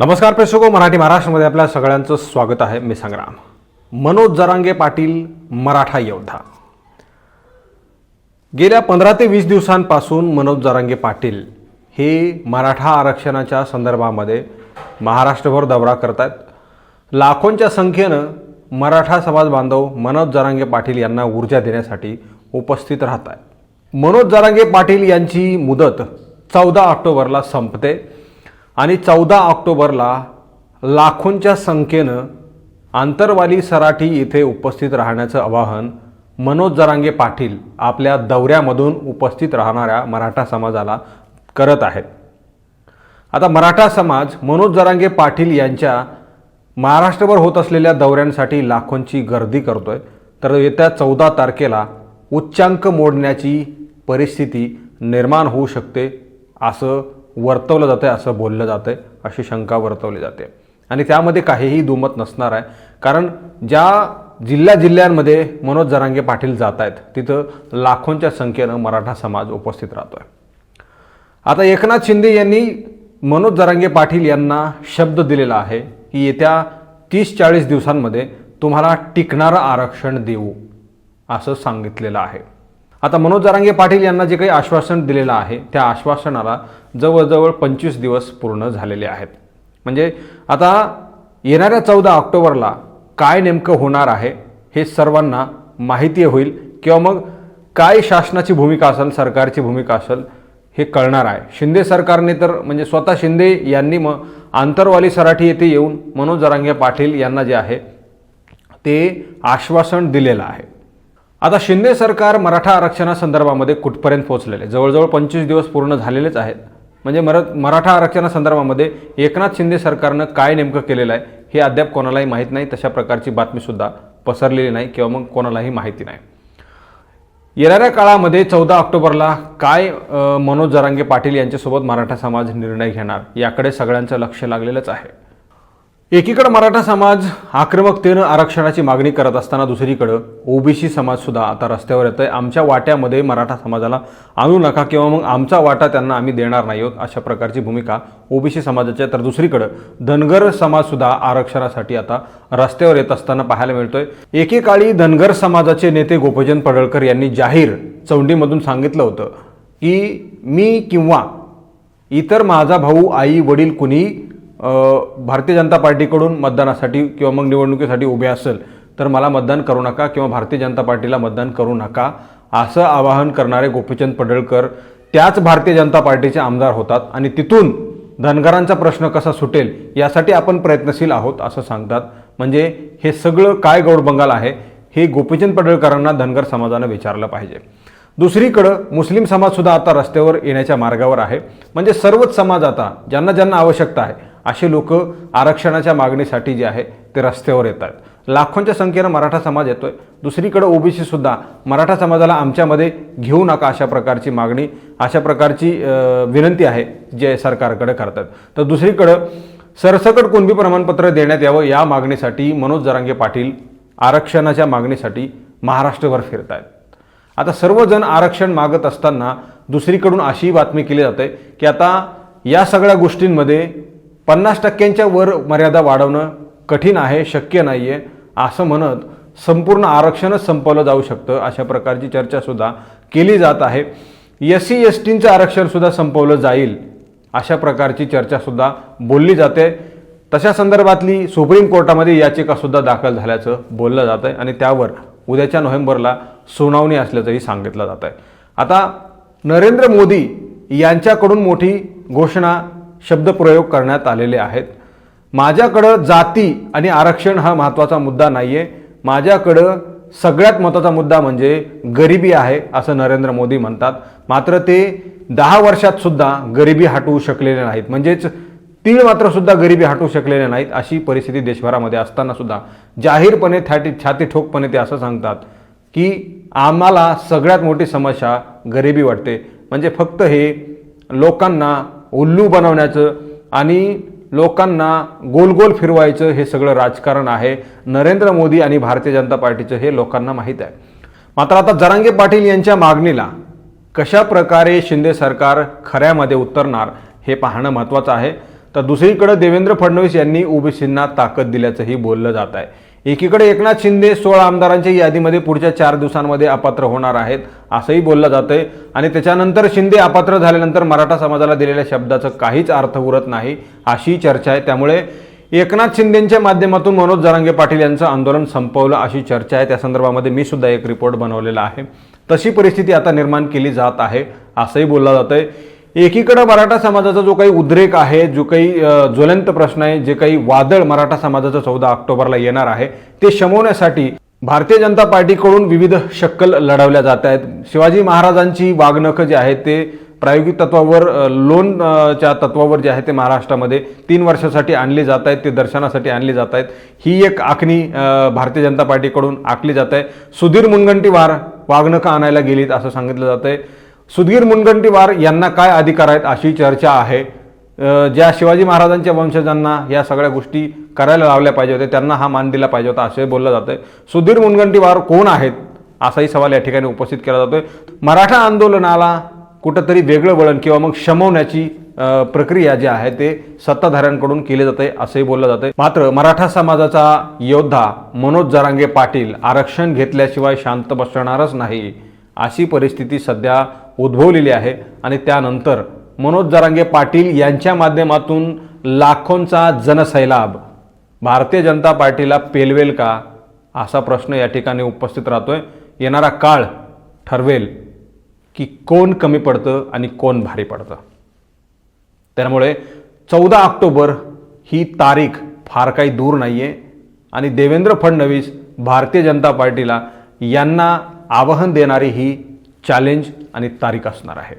नमस्कार प्रेक्षको, मराठी महाराष्ट्रामध्ये आपल्या सगळ्यांचं स्वागत आहे. मी संग्राम. मनोज जरांगे पाटील मराठा योद्धा. गेल्या 15 ते 20 दिवसांपासून मनोज जरांगे पाटील हे मराठा आरक्षणाच्या संदर्भामध्ये महाराष्ट्रभर दौरा करत आहेत. लाखोंच्या संख्येनं मराठा समाज बांधव मनोज जरांगे पाटील यांना ऊर्जा देण्यासाठी उपस्थित राहत आहेत. मनोज जरांगे पाटील यांची मुदत 14 ऑक्टोबरला संपते आणि 14 ऑक्टोबरला लाखोंच्या संख्येनं आंतरवाली सराठी येथे उपस्थित राहण्याचं आवाहन मनोज जरांगे पाटील आपल्या दौऱ्यामधून उपस्थित राहणाऱ्या मराठा समाजाला करत आहेत. आता मराठा समाज मनोज जरांगे पाटील यांच्या महाराष्ट्रभर होत असलेल्या दौऱ्यांसाठी लाखोंची गर्दी करतोय. तर येत्या 14 तारखेला उच्चांक मोडण्याची परिस्थिती निर्माण होऊ शकते असं वर्तवलं जातं आहे, असं बोललं जातं आहे, अशी शंका वर्तवली जाते. आणि त्यामध्ये काहीही दुमत नसणार आहे, कारण ज्या जिल्ह्यांमध्ये मनोज जरांगे पाटील जात आहेत तिथं लाखोंच्या संख्येनं मराठा समाज उपस्थित राहतो आहे. आता एकनाथ शिंदे यांनी मनोज जरांगे पाटील यांना शब्द दिलेला आहे की येत्या 30-40 दिवसांमध्ये तुम्हाला टिकणारं आरक्षण देऊ असं सांगितलेलं आहे. आता मनोज जरांगे पाटील यांना जे काही आश्वासन दिलेलं आहे त्या आश्वासनाला जवळजवळ 25 दिवस पूर्ण झालेले आहेत. म्हणजे आता येणाऱ्या 14 ऑक्टोबरला काय नेमकं होणार आहे हे सर्वांना माहिती होईल, किंवा मग काय शासनाची भूमिका असेल, सरकारची भूमिका असेल हे कळणार आहे. शिंदे सरकारने तर म्हणजे स्वतः शिंदे यांनी आंतरवाली सराठी येथे येऊन मनोज जरांगे पाटील यांना जे आहे ते आश्वासन दिलेलं आहे. आता शिंदे सरकार मराठा आरक्षणासंदर्भामध्ये कुठपर्यंत पोहोचलेले, जवळजवळ 25 दिवस पूर्ण झालेलेच आहेत. म्हणजे मराठा आरक्षणासंदर्भामध्ये एकनाथ शिंदे सरकारनं काय नेमकं केलेलं आहे हे अद्याप कोणालाही माहीत नाही. तशा प्रकारची बातमीसुद्धा पसरलेली नाही किंवा मग कोणालाही माहिती नाही. येणाऱ्या काळामध्ये 14 ऑक्टोबरला काय मनोज जरांगे पाटील यांच्यासोबत मराठा समाज निर्णय घेणार याकडे सगळ्यांचं लक्ष लागलेलंच आहे. एकीकडे मराठा समाज आक्रमकतेनं आरक्षणाची मागणी करत असताना दुसरीकडं ओबीसी समाजसुद्धा आता रस्त्यावर येत आहे. आमच्या वाट्यामध्ये मराठा समाजाला आणू नका किंवा मग आमचा वाटा त्यांना आम्ही देणार नाही आहोत अशा प्रकारची भूमिका ओबीसी समाजाची आहे. तर दुसरीकडं धनगर समाजसुद्धा आरक्षणासाठी आता रस्त्यावर येत असताना पाहायला मिळतोय. एकेकाळी धनगर समाजाचे नेते गोपीचंद पडळकर यांनी जाहीर चौंडीमधून सांगितलं होतं की मी किंवा इतर माझा भाऊ, आई, वडील कुणी भारतीय जनता पार्टीकडून मतदानासाठी किंवा मग निवडणुकीसाठी उभे असेल तर मला मतदान करू नका किंवा भारतीय जनता पार्टीला मतदान करू नका असं आवाहन करणारे गोपीचंद पडळकर त्याच भारतीय जनता पार्टीचे आमदार होतात आणि तिथून धनगरांचा प्रश्न कसा सुटेल यासाठी आपण प्रयत्नशील आहोत असं सांगतात. म्हणजे हे सगळं काय गौडबंगाल आहे हे गोपीचंद पडळकरांना धनगर समाजानं विचारलं पाहिजे. दुसरीकडं मुस्लिम समाजसुद्धा आता रस्त्यावर येण्याच्या मार्गावर आहे. म्हणजे सर्वच समाज आता ज्यांना ज्यांना आवश्यकता आहे असे लोक आरक्षणाच्या मागणीसाठी जे आहे ते रस्त्यावर येत आहेत. लाखोंच्या संख्येनं मराठा समाज येतोय. दुसरीकडे ओबीसी सुद्धा मराठा समाजाला आमच्यामध्ये घेऊ नका अशा प्रकारची मागणी, अशा प्रकारची विनंती आहे जे सरकारकडे करतात. तर दुसरीकडं सरसकट कुणबी प्रमाणपत्र देण्यात यावं या मागणीसाठी मनोज जरांगे पाटील आरक्षणाच्या मागणीसाठी महाराष्ट्रभर फिरत आहेत. आता सर्वजण आरक्षण मागत असताना दुसरीकडून अशी बातमी केली जाते की आता या सगळ्या गोष्टींमध्ये 50% वर मर्यादा वाढवणं कठीण आहे, शक्य नाही आहे असं म्हणत संपूर्ण आरक्षणच संपवलं जाऊ शकतं अशा प्रकारची चर्चासुद्धा केली जात आहे. SC STचं आरक्षणसुद्धा संपवलं जाईल अशा प्रकारची चर्चासुद्धा बोलली जाते. तशा संदर्भातली सुप्रीम कोर्टामध्ये याचिकासुद्धा दाखल झाल्याचं बोललं जातं आहे आणि त्यावर उद्याच्या नोव्हेंबरला सुनावणी असल्याचंही सांगितलं जात आहे. आता नरेंद्र मोदी यांच्याकडून मोठी घोषणा, शब्दप्रयोग करण्यात आलेले आहेत. माझ्याकडं जाती आणि आरक्षण हा महत्त्वाचा मुद्दा नाही आहे, माझ्याकडं सगळ्यात महत्त्वाचा मुद्दा म्हणजे गरिबी आहे असं नरेंद्र मोदी म्हणतात. मात्र ते 10 वर्षातसुद्धा गरिबी हटवू शकलेले नाहीत. म्हणजेच तीळ मात्र सुद्धा गरिबी हटवू शकलेले नाहीत. अशी परिस्थिती देशभरामध्ये असताना सुद्धा जाहीरपणे छाती ठोकपणे ते असं सांगतात की आम्हाला सगळ्यात मोठी समस्या गरिबी वाटते. म्हणजे फक्त हे लोकांना उल्लू बनवण्याचं आणि लोकांना गोल गोल फिरवायचं हे सगळं राजकारण आहे. नरेंद्र मोदी आणि भारतीय जनता पार्टीचं हे लोकांना माहीत आहे. मात्र आता जरांगे पाटील यांच्या मागणीला कशा प्रकारे शिंदे सरकार खऱ्यामध्ये उतरणार हे पाहणं महत्त्वाचं आहे. तर दुसरीकडे देवेंद्र फडणवीस यांनी ओबीसींना ताकद दिल्याचंही बोललं जात आहे. एकीकडे एकनाथ शिंदे 16 आमदारांच्या यादीमध्ये पुढच्या 4 दिवसांमध्ये अपात्र होणार आहेत असंही बोललं जातंय आणि त्याच्यानंतर शिंदे अपात्र झाल्यानंतर मराठा समाजाला दिलेल्या शब्दाचं काहीच अर्थ उरत नाही अशी चर्चा आहे. त्यामुळे एकनाथ शिंदेंच्या माध्यमातून मनोज जरांगे पाटील यांचं आंदोलन संपवलं अशी चर्चा आहे. त्या संदर्भामध्ये मी सुद्धा एक रिपोर्ट बनवलेला आहे. तशी परिस्थिती आता निर्माण केली जात आहे असंही बोललं जातंय. एकीकडे मराठा समाजाचा जो काही उद्रेक आहे, जो काही ज्वलंत प्रश्न आहे, जे काही वादळ मराठा समाजाचं 14 ऑक्टोबरला येणार आहे ते शमवण्यासाठी भारतीय जनता पार्टीकडून विविध शक्कल लढवल्या जात आहेत. शिवाजी महाराजांची वागणुक जे आहे ते प्रायोगिक तत्वावर लोनच्या तत्वावर जे आहे ते महाराष्ट्रामध्ये 3 वर्षासाठी आणली जात आहेत, ते दर्शनासाठी आणली जात आहेत. ही एक आखणी भारतीय जनता पार्टीकडून आखली जात आहे. सुधीर मुनगंटीवार वागणुका आणायला गेलीत असं सांगितलं जात आहे. सुधीर मुनगंटीवार यांना काय अधिकार आहेत अशी चर्चा आहे. ज्या शिवाजी महाराजांच्या वंशजांना या सगळ्या गोष्टी करायला लावल्या पाहिजे होत्या त्यांना हा मान दिला पाहिजे होता असं बोललं जातंय. सुधीर मुनगंटीवार कोण आहेत असाही सवाल या ठिकाणी उपस्थित केला जातोय. मराठा आंदोलनाला कुठंतरी वेगळं वळण किंवा मग शमवण्याची प्रक्रिया जी आहे ते सत्ताधाऱ्यांकडून केली जाते असंही बोललं जातंय. मात्र मराठा समाजाचा योद्धा मनोज जरांगे पाटील आरक्षण घेतल्याशिवाय शांत बसणारच नाही अशी परिस्थिती सध्या उद्भवलेली आहे आणि त्यानंतर मनोज जरांगे पाटील यांच्या माध्यमातून लाखोंचा जनसैलाब भारतीय जनता पार्टीला पेलवेल का असा प्रश्न या ठिकाणी उपस्थित राहतोय. येणारा काळ ठरवेल की कोण कमी पडतं आणि कोण भारी पडतं. त्यामुळे 14 ऑक्टोबर ही तारीख फार काही दूर नाही आहे आणि देवेंद्र फडणवीस भारतीय जनता पार्टीला यांना आवाहन देणारी ही चॅलेंज आणि तारीख असणार आहे.